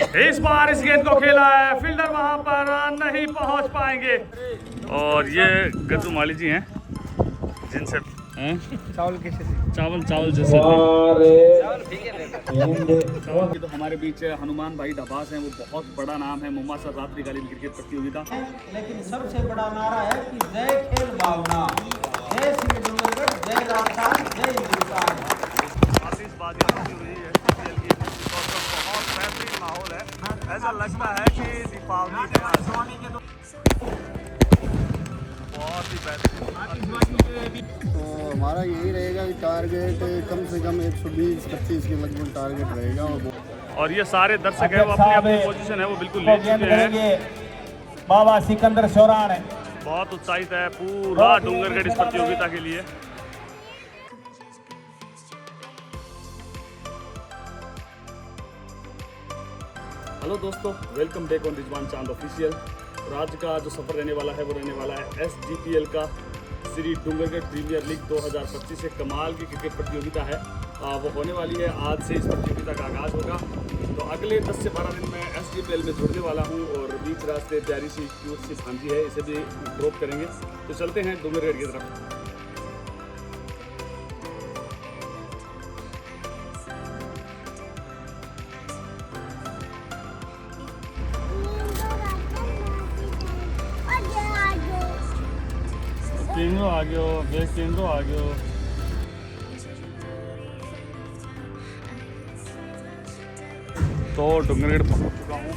इस बार इस गेंद को खेला है, फील्डर वहां पर नहीं पहुंच पाएंगे। और ये गज्जू माली जी हैं जिनसे चावल जैसे तो हमारे बीच हनुमान भाई ढबास हैं, वो बहुत बड़ा नाम है मुम्मासर रात्रिकालीन क्रिकेट प्रतियोगिता। लेकिन सबसे बड़ा नारा है कि जय खेल भावना, जय श्री डूंगरगढ़, जय राजस्थान, जय हिंदुस्तान। आतिशबाजी हुई है बहुत बेहतरीन माहौल है, ऐसा लगता है कि दीपावली है। बहुत ही बेहतरीन। तो हमारा यही रहेगा कि टारगेट कम से कम 120-25 के लगभग टारगेट रहेगा। और ये सारे दर्शक है वो अपनी अपनी पोजीशन है वो बिल्कुल ले चुके हैं। बाबा सिकंदर शोरान बहुत उत्साहित है पूरा डूंगरगढ़ इस प्रतियोगिता के लिए। हेलो दोस्तों, वेलकम बैक ऑन रिजवान चांद ऑफिशियल। और आज का जो सफ़र रहने वाला है वो रहने वाला है SGPL का श्री डूंगरगढ़ प्रीमियर लीग 2025 से कमाल की क्रिकेट प्रतियोगिता है। वो होने वाली है, आज से इस प्रतियोगिता का आगाज़ होगा। तो अगले 10 से 12 दिन में SGPL में जुड़ने वाला हूँ और बीच रास्ते प्यारी सी क्यूट सी भांजी है, इसे भी ड्रॉप करेंगे। तो चलते हैं डूंगरगढ़ की तरफ। केंद्रो आ गयो, बैक केंद्रो आ गयो। तो डूंगरगढ़ पहुंच चुका हूँ।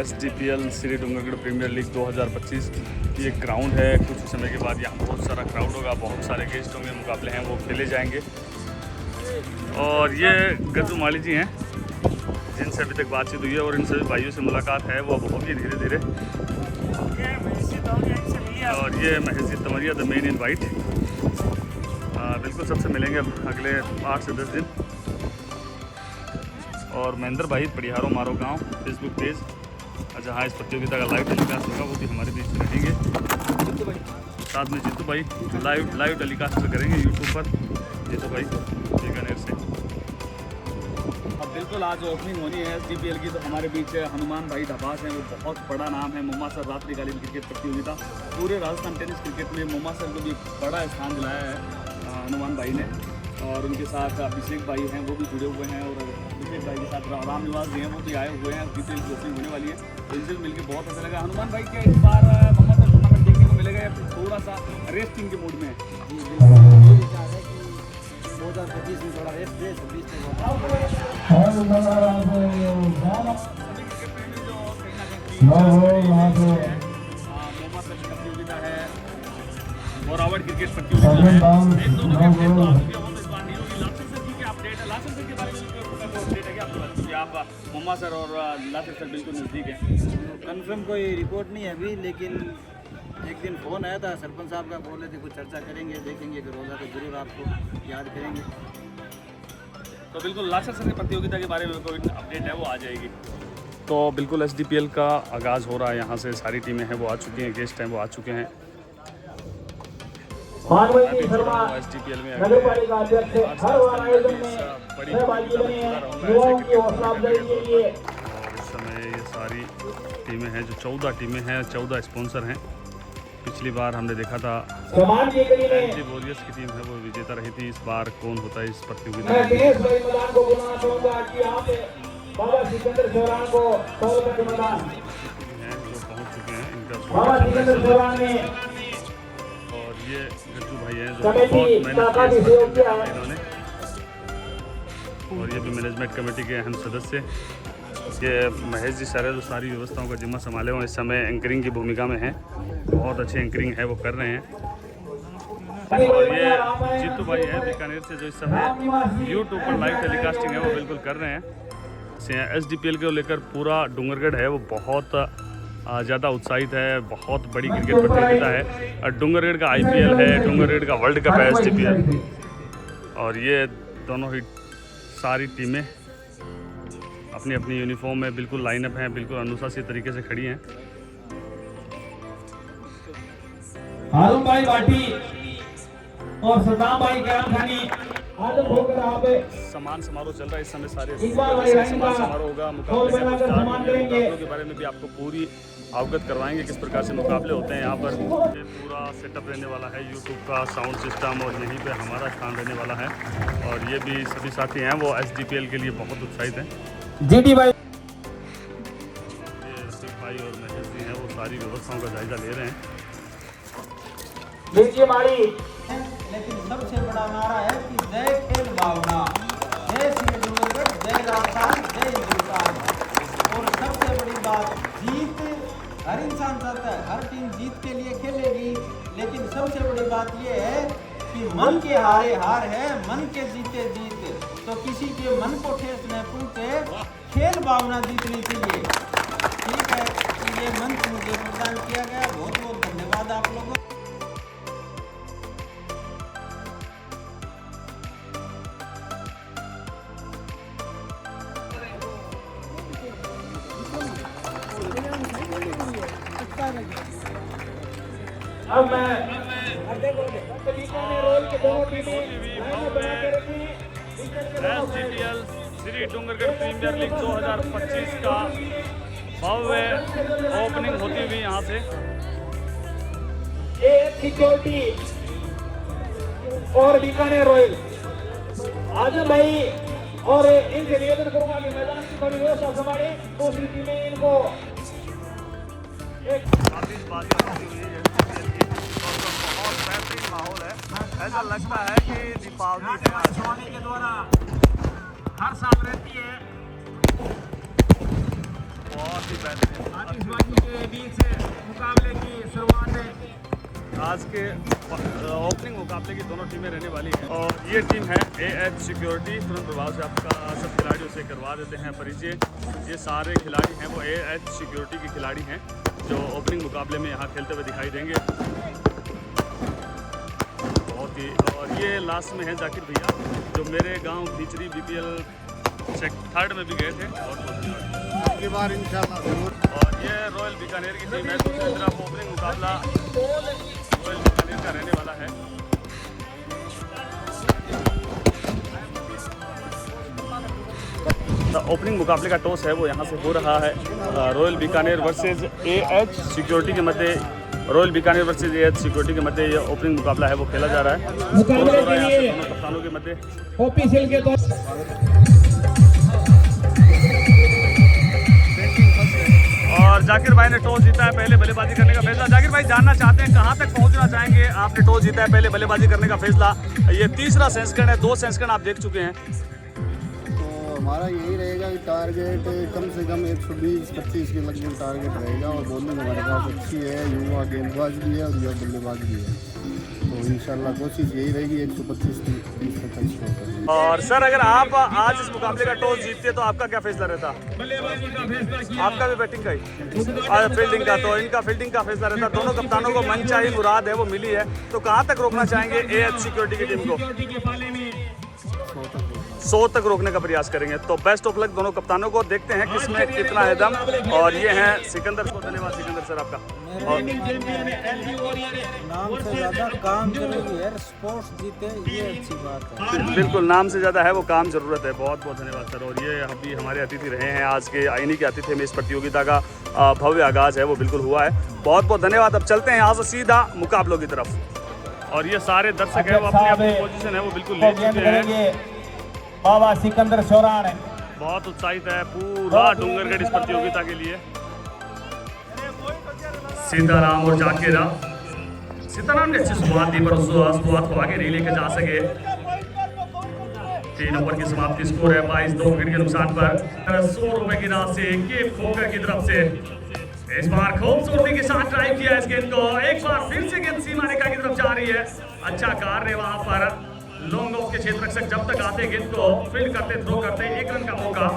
SGPL Shri Dungargarh premier league 2025 ये ग्राउंड है। कुछ समय के बाद यहाँ बहुत सारा क्राउड होगा, बहुत सारे गेस्ट होंगे, मुकाबले हैं वो खेले जाएंगे। और ये गज्जू माली जी हैं जिनसे अभी तक बातचीत हुई है और इन सभी भाइयों से मुलाकात है वो होगी धीरे धीरे। और ये महजिद तमरिया द मेन इन वाइट। बिल्कुल सबसे मिलेंगे अब अगले 8 से 10 दिन। और महेंद्र भाई परिहारों मारो गांव फेसबुक पेज, जहां इस प्रतियोगिता का लाइव टेलीकास्ट होगा वो भी हमारे बीच रहेंगे। जितू भाई साथ में, जितू भाई लाइव टेलीकास्ट करेंगे यूट्यूब पर। जितू भाई बीकानेर से। अब बिल्कुल आज ओपनिंग होनी है SGPL की। तो हमारे बीच हनुमान भाई ढबास हैं, वो बहुत बड़ा नाम है मुम्मासर रात्रिकालीन क्रिकेट प्रतियोगिता। पूरे राजस्थान टेनिस क्रिकेट में मुम्मासर को भी बड़ा स्थान दिलाया है हनुमान भाई ने। और उनके साथ अभिषेक भाई हैं वो भी जुड़े हुए हैं, और अभिषेक भाई के साथ राम निवास जी हैं वो भी आए हुए हैं। SGPL की ओपनिंग होने वाली है, तो इनसे मिलकर बहुत अच्छा लगा। हनुमान भाई क्या इस बार मुम्मासर टूर्नामेंट देखने को मिलेगा या फिर थोड़ा सा रेस्टिंग के मूड में है? 2025 में थोड़ा रेस्ट दे, 26 प्रतियोगिता है और अवार्ड क्रिकेट प्रतियोगिता है। एक दोनों के अपडेट तो आप इस बार नहीं होगी। लासिर सर की क्या अपडेट है? लासिर सर के बारे में अपडेट है क्या आपके पास? कि आप मुम्मा सर और लासिर सर बिल्कुल नज़दीक हैं। कंफर्म कोई रिपोर्ट नहीं है अभी, लेकिन एक दिन फ़ोन आया था सरपंच साहब का, बोले थे कुछ चर्चा करेंगे, देखेंगे, अगर होगा तो जरूर आपको याद करेंगे। तो बिल्कुल लासिर सर की प्रतियोगिता के बारे में कोई अपडेट है वो आ जाएगी। तो बिल्कुल SGPL का आगाज़ हो रहा है। यहाँ से सारी टीमें हैं वो आ चुकी हैं, गेस्ट हैं वो आ चुके हैं। SGPL में उस समय ये सारी टीमें हैं जो 14 टीमें हैं, 14 स्पॉन्सर हैं। पिछली बार हमने देखा था LG वॉरियर्स की टीम है वो विजेता रही थी। इस बार कौन होता है इस प्रतियोगिता में? हैं जो पहुंच चुके हैं इनका। और ये गज्जू भाई हैं जो बहुत मेहनत की है इन्होंने। और ये भी मैनेजमेंट कमेटी के अहम सदस्य। ये महेश जी सर है जो सारी व्यवस्थाओं का जिम्मा संभाले हुए इस समय एंकरिंग की भूमिका में हैं। बहुत अच्छी एंकरिंग है वो कर रहे हैं। और ये जीतू भाई है बीकानेर से जो इस समय यूट्यूब पर लाइव टेलीकास्टिंग है वो बिल्कुल कर रहे हैं। SGPL को लेकर पूरा डूंगरगढ़ है वो बहुत ज़्यादा उत्साहित है। बहुत बड़ी क्रिकेट प्रतियोगिता है और डूंगरगढ़ का IPL है, डूंगरगढ़ का वर्ल्ड कप है SGPL। और ये दोनों ही सारी टीमें अपनी अपनी यूनिफॉर्म में बिल्कुल लाइनअप हैं, बिल्कुल अनुशासित तरीके से खड़ी हैं। हारून भाई भाटी और सदाम भाई गरम खानी सम्मान समारोह चल रहा है इस समय, सारे सम्मान समारोह होगा, मुकाबले हैं, मुकाबलों के बारे में भी आपको पूरी अवगत करवाएंगे किस प्रकार से मुकाबले होते हैं यहाँ पर। ये पूरा सेटअप रहने वाला है यूट्यूब का साउंड सिस्टम, और यहीं पे हमारा स्थान रहने वाला है। और ये भी सभी साथी हैं वो SDPL के लिए बहुत उत्साहित हैं। जीडी भाई ये रफीक भाई और महेश जी हैं, वो सारी व्यवस्थाओं का जायजा ले रहे हैं। लीजिए मारी लेकिन सबसे बड़ा नारा है कि जय खेल भावना, जय श्री डूंगरगढ़, जय राजस्थान, जय हिंदुस्तान। और सबसे बड़ी बात, जीत हर इंसान चाहता है, हर टीम जीत के लिए खेलेगी, लेकिन सबसे बड़ी बात ये है कि मन के हारे हार है, मन के जीते जीत। तो किसी के मन को ठेस न पहुंचे, खेल भावना जीतनी चाहिए। ठीक है, ये मंच मुझे प्रदान किया गया, बहुत बहुत धन्यवाद आप लोगों। अब मैं SDPL Shri Dungargarh premier league 2025 का भव्य ओपनिंग होती हुई यहाँ से सिक्योरिटी और बीकानेर रॉयल आजम भाई, और इनसे निवेदन करूंगा कि मैदान की बड़ी व्यवस्था संभाले, दूसरी टीमें इनको काफी बातें होती हुई है। बहुत बेहतरीन माहौल है, ऐसा लगता है कि दीपावली है आज। के द्वारा हर साल रहती है। बहुत ही बेहतरीन आतिशबाजी के बीच मुकाबले की शुरुआत है। आज के ओपनिंग मुकाबले की दोनों टीमें रहने वाली हैं। और ये टीम है AH सिक्योरिटी। तुरंत प्रभाव से आपका सब खिलाड़ियों से करवा देते हैं परिचय। ये सारे खिलाड़ी हैं वो AH सिक्योरिटी के खिलाड़ी हैं जो ओपनिंग मुकाबले में यहाँ खेलते हुए दिखाई देंगे। बहुत ही, और ये लास्ट में है जाकिर भैया जो मेरे गांव खींचरी BPL 3rd में भी गए थे। और अगली बार इंशाल्लाह जरूर। और ये रॉयल बीकानेर की टीम है। दूसरी तरफ ओपनिंग मुकाबला रॉयल बीकानेर का रहने वाला है। ओपनिंग मुकाबले का टॉस है वो यहाँ से हो रहा है। Royal Bikaner versus AH security के मध्य, Royal Bikaner versus AH security के मध्य ये ओपनिंग मुकाबला है वो खेला जा रहा है। मुकाबले के लिए दोनों कप्तानों के मध्य ऑफिशियल के द्वारा और जाकिर भाई ने टॉस जीता है, पहले बल्लेबाजी करने का फैसला। जाकिर भाई जानना चाहते हैं कहां तक पहुंचना चाहेंगे? आपने टॉस जीता है, पहले बल्लेबाजी करने का फैसला, ये तीसरा संस्करण है, 2 संस्करण आप देख चुके हैं। तो हमारा यही रहेगा कि टारगेट कम से कम 120-25 के लगभग टारगेट रहेगा। और बॉलिंग हमारे पास अच्छी है, युवा गेंदबाज भी है और युवा बल्लेबाज भी है। तो इंशाल्लाह कोशिश यही रहेगी 125-30 तक स्कोर करने। और सर अगर आप आज इस मुकाबले का टॉस जीतते तो आपका क्या फैसला रहता? आपका भी बैटिंग का ही और फील्डिंग का? तो इनका फील्डिंग का फैसला रहता। दोनों कप्तानों को मनचाही मुराद है वो मिली है, तो कहाँ तक रोकना चाहेंगे AH सिक्योरिटी की टीम को? 100 तक रोकने का प्रयास करेंगे। तो बेस्ट ऑफ लक दोनों कप्तानों को, देखते हैं किसमें कितना है दम। और ये हैं सिकंदर को, धन्यवाद सिकंदर सर आपका। और नाम से ज़्यादा काम जरूरी है, स्पोर्ट्स जीते ये अच्छी बात है। बिल्कुल, नाम से ज़्यादा है वो काम ज़रूरत है। बहुत बहुत धन्यवाद सर। और ये अभी हमारे अतिथि रहे हैं आज के आईनी के अतिथि में। इस प्रतियोगिता का भव्य आगाज़ है वो बिल्कुल हुआ है। बहुत बहुत धन्यवाद। अब चलते हैं यहाँ से सीधा मुकाबलों की तरफ। और ये सारे दर्शक है वो अपनी अपनी पोजीशन है वो बिल्कुल ले चुके हैं। बाबा सिकंदर चौरान है, बहुत उत्साहित है पूरा डूंगरगढ़ इस प्रतियोगिता के लिए। सीताराम और जाकेरा, सीताराम ने अच्छी शुरुआत दी पर उस शुरुआत को आगे नहीं लेके जा सके। 3 ओवर की समाप्ति, स्कोर है 22-2 विकेट के नुकसान पर। 100 रुपए की राशि केप खोकर की तरफ से इस बार खूबसूरती के साथ ड्राइव किया इस गेंद को। एक बार फिर से गेंद सीमा रेखा की तरफ जा रही है। अच्छा कार्य वहां पर लॉन्ग ऑफ के क्षेत्र रक्षक जब तक आते गेंद को फील्ड करते, थ्रो करते, 1 रन का मौका।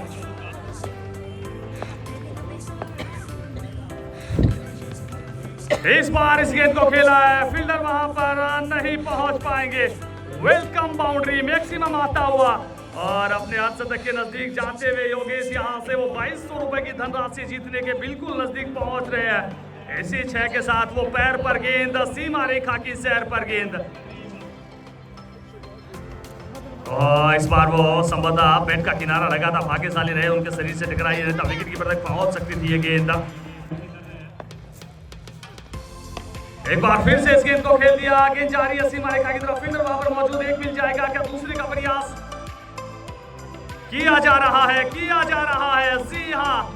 इस बार इस गेंद को खेला है, फील्डर वहां पर नहीं पहुंच पाएंगे। वेलकम बाउंड्री मैक्सिमम आता हुआ और अपने अर्धशतक के नजदीक जाते हुए योगेश यहां से वो 2200 रुपए की धनराशि जीतने के बिल्कुल नजदीक पहुंच रहे हैं। इसी 6 के साथ वो पैर पर गेंद, सीमा रेखा की सैर पर गेंद। और इस बार वो संभवतः बैट का किनारा लगा था, भाग्यशाली रहे, उनके शरीर से टकराई नहीं था, विकेट कीपर तक पहुंच सकती थी ये गेंद। एक बार फिर से इस गेंद को खेल दिया, गेंद जा रही है सीमा रेखा की तरफ, फील्डर वहां पर मौजूद, एक मिल जाएगा क्या? दूसरे का प्रयास किया जा रहा है, किया जा रहा है। जी हाँ,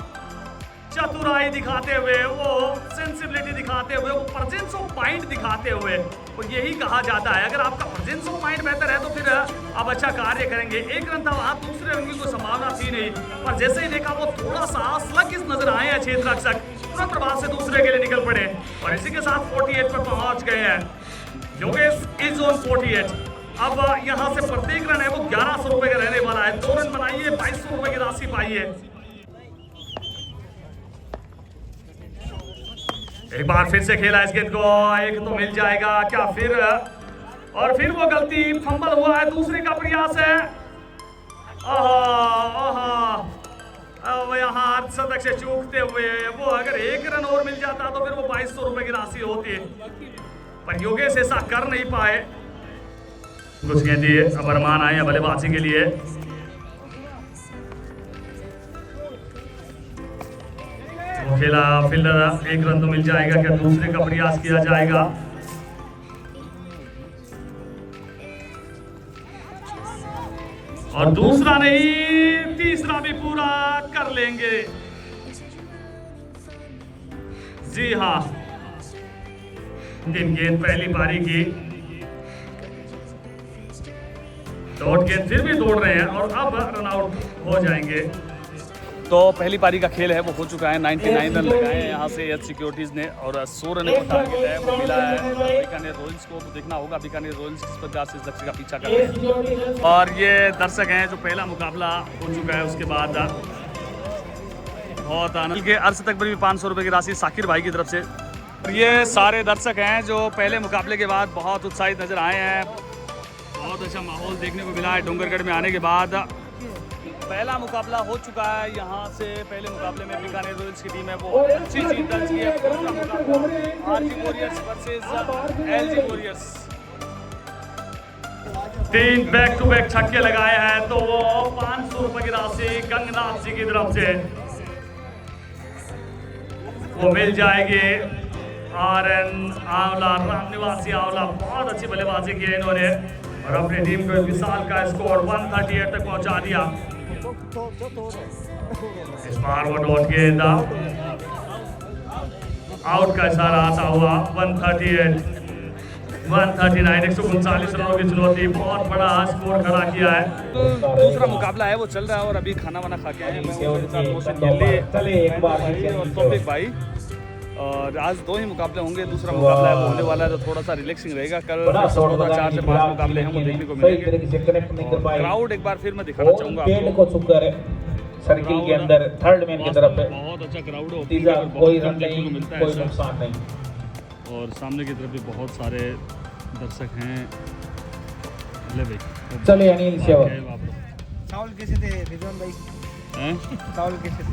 चतुराई दिखाते हुए, वो सेंसिबिलिटी दिखाते हुए, वो प्रेजेंस ऑफ माइंड दिखाते हुए, वो यही कहा जाता है अगर आपका प्रेजेंस ऑफ माइंड बेहतर है तो फिर आप अच्छा कार्य करेंगे। एक रन था वहां, दूसरे रन की कोई संभावना थी नहीं, पर जैसे ही देखा वो थोड़ा सा स्लगिश नजर आए हैं क्षेत्र रक्षक, तुरंत प्रभाव से दूसरे के लिए निकल पड़े और इसी के साथ 48 पर पहुंच गए हैं। Yogesh is on 48। अब यहां से प्रत्येक रन है वो 1100 रुपए का रहने वाला है। 2 रन बनाइए, 2200 रुपए की राशि पाइए। एक बार फिर से खेला इस गेंद को, एक तो मिल जाएगा क्या फिर? और फिर वो गलती, फंबल हुआ है, दूसरे का प्रयास है। अब यहाँ अर्धशतक से चूकते हुए वो अगर 1 रन और मिल जाता तो फिर वो 2200 रुपए की राशि होती, पर योगेश ऐसा कर नहीं पाए। कुछ गेंदी अब अरमान आए बल्लेबाजी के लिए। खेला फील्डर, 1 रन तो मिल जाएगा क्या? दूसरे का प्रयास किया जाएगा। और दूसरा नहीं, तीसरा भी पूरा कर लेंगे। जी हाँ, 3 गेंद पहली पारी की, डॉट गेंद फिर भी दौड़ रहे हैं और अब रन आउट हो जाएंगे। तो पहली पारी का खेल है वो हो चुका है, 99 रन लगाए हैं यहाँ से एच सिक्योरिटीज ने और 100 रन का टारगेट है वो मिला है बीकानेर रॉयल्स को। तो देखना होगा बीकानेर रॉयल्स किस प्रकार से इस लक्ष्य का पीछा कर रहे हैं। और ये दर्शक हैं जो पहला मुकाबला हो चुका है उसके बाद बहुत आनंद के अर्श तक पर भी 500 रुपये की राशि साकिर भाई की तरफ से। ये सारे दर्शक हैं जो पहले मुकाबले के बाद बहुत उत्साहित नजर आए हैं। बहुत अच्छा माहौल देखने को मिला है डूंगरगढ़ में आने के बाद। पहला मुकाबला हो चुका है यहाँ से। पहले मुकाबले में बीकानेर रॉयल्स की टीम है वो अच्छी जीत दर्ज की है। RG warriors versus LG warriors. 3 back to back छक्के लगाए हैं तो वो 500 रुपए की राशि गंगनाथ जी की तरफ से वो मिल जाएगी। आरएन आंवला, राम निवासी आंवला, बहुत अच्छी बल्लेबाजी की है इन्होंने और अपनी टीम को विशाल का स्कोर 138 तक पहुंचा दिया। इस बार वो डॉट गेंद आउट का इशारा आता हुआ 138 139 139 रनों की चुनौती, बहुत बड़ा स्कोर खड़ा किया है। तो दूसरा मुकाबला है वो चल रहा है और अभी खाना वाना खा के आए हैं भाई। और आज 2 ही मुकाबले होंगे, दूसरा मुकाबला है वो होने वाला है तो थोड़ा सा रिलैक्सिंग रहेगा। कल 4 से 5 मुकाबले हैं वो देखने को मिलेंगे। क्राउड एक बार फिर मैं दिखाना चाहूँगा आपको सर्किल के अंदर थर्ड मैन की तरफ बहुत अच्छा क्राउड है, कोई रन नहीं, कोई नुकसान नहीं। और सामने की तरफ भी बहुत सारे दर्शक हैं। ले भाई चले अनिल सेवा। चावल कैसे थे रिजवान भाई? हैं? चावल कैसे थे?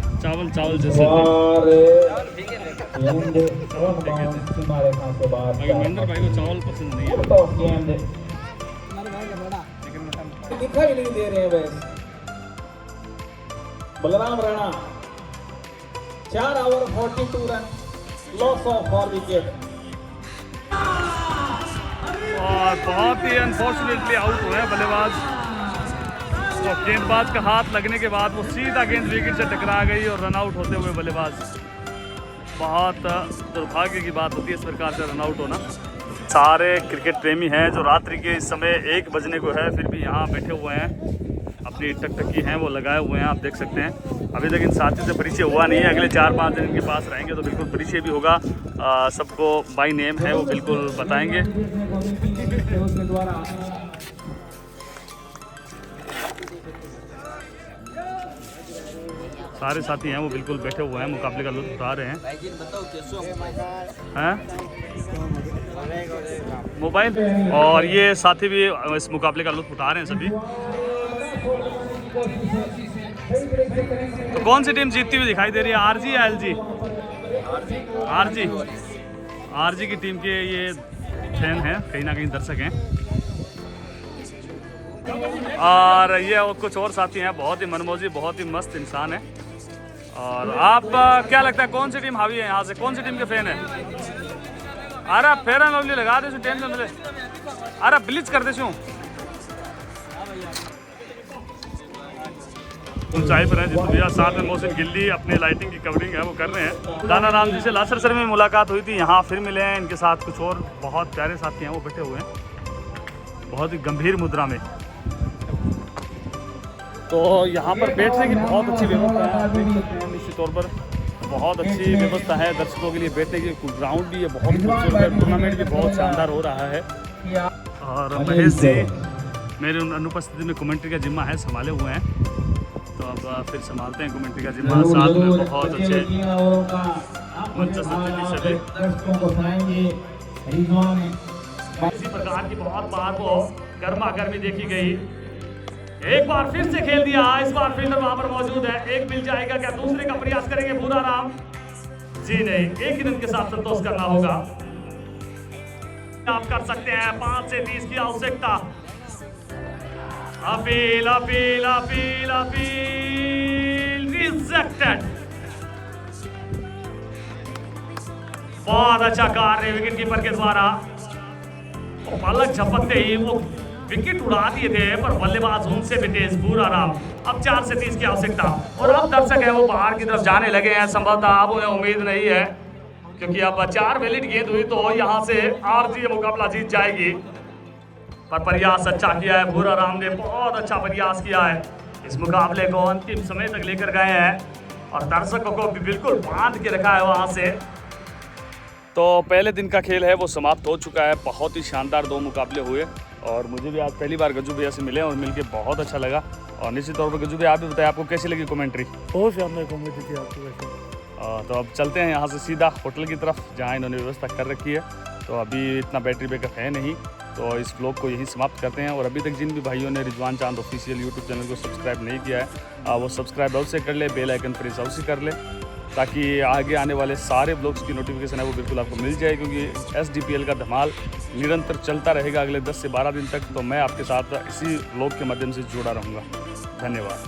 चावल जैसे और ठीक है महेंद्र भाई को चावल पसंद नहीं है। हमारे भाई का बड़ा चिकन मटन दिखाई नहीं दे रहे हैं बस। Balram Rana 4 over 42 run, loss of 4 wicket. और बहुत ही अनफॉर्चुनेटली आउट हुए हैं बल्लेबाज। तो गेंदबाज का हाथ लगने के बाद वो सीधा गेंद विकेट से टकरा गई और रन आउट होते हुए बल्लेबाज। बहुत दुर्भाग्य की बात होती है इस प्रकार से रन आउट होना। सारे क्रिकेट प्रेमी हैं जो रात्रि के इस समय 1 बजने को है फिर भी यहाँ बैठे हुए हैं, अपनी टकटकी हैं वो लगाए हुए हैं, आप देख सकते हैं। अभी तक इन साथियों से परिचय हुआ नहीं है, अगले 4-5 दिन इनके पास रहेंगे तो बिल्कुल परिचय भी होगा। सबको बाय नेम है वो बिल्कुल बताएंगे। सारे साथी हैं वो बिल्कुल बैठे हुए हैं, मुकाबले का लुत्फ उठा रहे हैं। मोबाइल और ये साथी भी इस मुकाबले का लुत्फ उठा रहे हैं सभी। तो कौन सी टीम जीतती हुई दिखाई दे रही है, आरजी या एलजी? आरजी की टीम के ये फैन हैं, कहीं ना कहीं दर्शक हैं। और ये और कुछ और साथी हैं, बहुत ही मनमोजी, बहुत ही मस्त इंसान है। और आप क्या लगता है कौन सी टीम हावी है यहाँ से, कौन सी टीम के फैन है? अरे फेयर एंड लवली लगा दे, टेंशन मिले, अरे ब्लीच कर दे। ऊंचाई पर हैं जितू भैया, साथ में मोहसिन गिल्ली अपनी लाइटिंग की कवरिंग है वो कर रहे हैं। दाना राम जी से लासर सर में मुलाकात हुई थी, यहाँ फिर मिले हैं। इनके साथ कुछ और बहुत प्यारे साथी हैं, वो बैठे हुए हैं बहुत ही गंभीर मुद्रा में। तो यहाँ पर बैठने की बहुत अच्छी व्यवस्था है, देख सकते हैं निश्चित तौर पर बहुत अच्छी व्यवस्था है दर्शकों के लिए बैठने की। ग्राउंड भी है बहुत खूबसूरत है, टूर्नामेंट भी बहुत शानदार हो रहा है। और महेश जी मेरी अनुपस्थिति में कमेंट्री का जिम्मा है, संभाले हुए हैं, तो अब फिर संभालते हैं कमेंट्री का जिम्मा। साथ में बहुत अच्छे इसी प्रकार की बहुत बार वो गर्मा गर्मी देखी गई। एक बार फिर से खेल दिया, इस बार फील्डर वहां पर मौजूद है। एक मिल जाएगा क्या, दूसरे का प्रयास करेंगे भूरा राम जी? नहीं, एक ही रन के साथ संतोष करना होगा। आप कर सकते हैं 5 से 30 की आवश्यकता। Appeal appeal appeal appeal rejected. बहुत अच्छा कार्य विकेट कीपर के द्वारा, पलक झपकते ही वो विकेट उड़ा दिए थे, पर बल्लेबाज उनसे भी तेज भूरा राम। अब 4 से 30 की आवश्यकता और अब दर्शक है वो बाहर की तरफ जाने लगे हैं। संभवतः अब उन्हें उम्मीद नहीं है, क्योंकि अब 4 वैलिड गेंद हुई तो यहाँ से आरजी ये मुकाबला जीत जाएगी। पर प्रयास अच्छा किया है भूरा राम ने, बहुत अच्छा प्रयास किया है। इस मुकाबले को अंतिम समय तक लेकर गए हैं और दर्शकों को भी बिल्कुल बांध के रखा है वहाँ से। तो पहले दिन का खेल है वो समाप्त हो चुका है। बहुत ही शानदार 2 मुकाबले हुए और मुझे भी आज पहली बार गज्जू भैया से मिले और मिलके बहुत अच्छा लगा। और निश्चित तौर पर गज्जू भैया आप भी बताएं आपको कैसी लगी कमेंट्री? बहुत शानदार कमेंट्री थी आपकी वैसे। तो अब चलते हैं यहाँ से सीधा होटल की तरफ, जहाँ इन्होंने व्यवस्था कर रखी है। तो अभी इतना बैटरी बैकअप है नहीं, तो इस ब्लॉग को यहीं समाप्त करते हैं। और अभी तक जिन भी भाइयों ने रिजवान चांद ऑफिशियल यूट्यूब चैनल को सब्सक्राइब नहीं किया है, वो सब्सक्राइब अवश्य कर ले, बेल आइकन प्रेस अवश्य कर ले, ताकि आगे आने वाले सारे ब्लॉग्स की नोटिफिकेशन है वो बिल्कुल आपको मिल जाए। क्योंकि SDPL का धमाल निरंतर चलता रहेगा अगले 10 से 12 दिन तक। तो मैं आपके साथ इसी ब्लॉग के माध्यम से जुड़ा रहूँगा। धन्यवाद।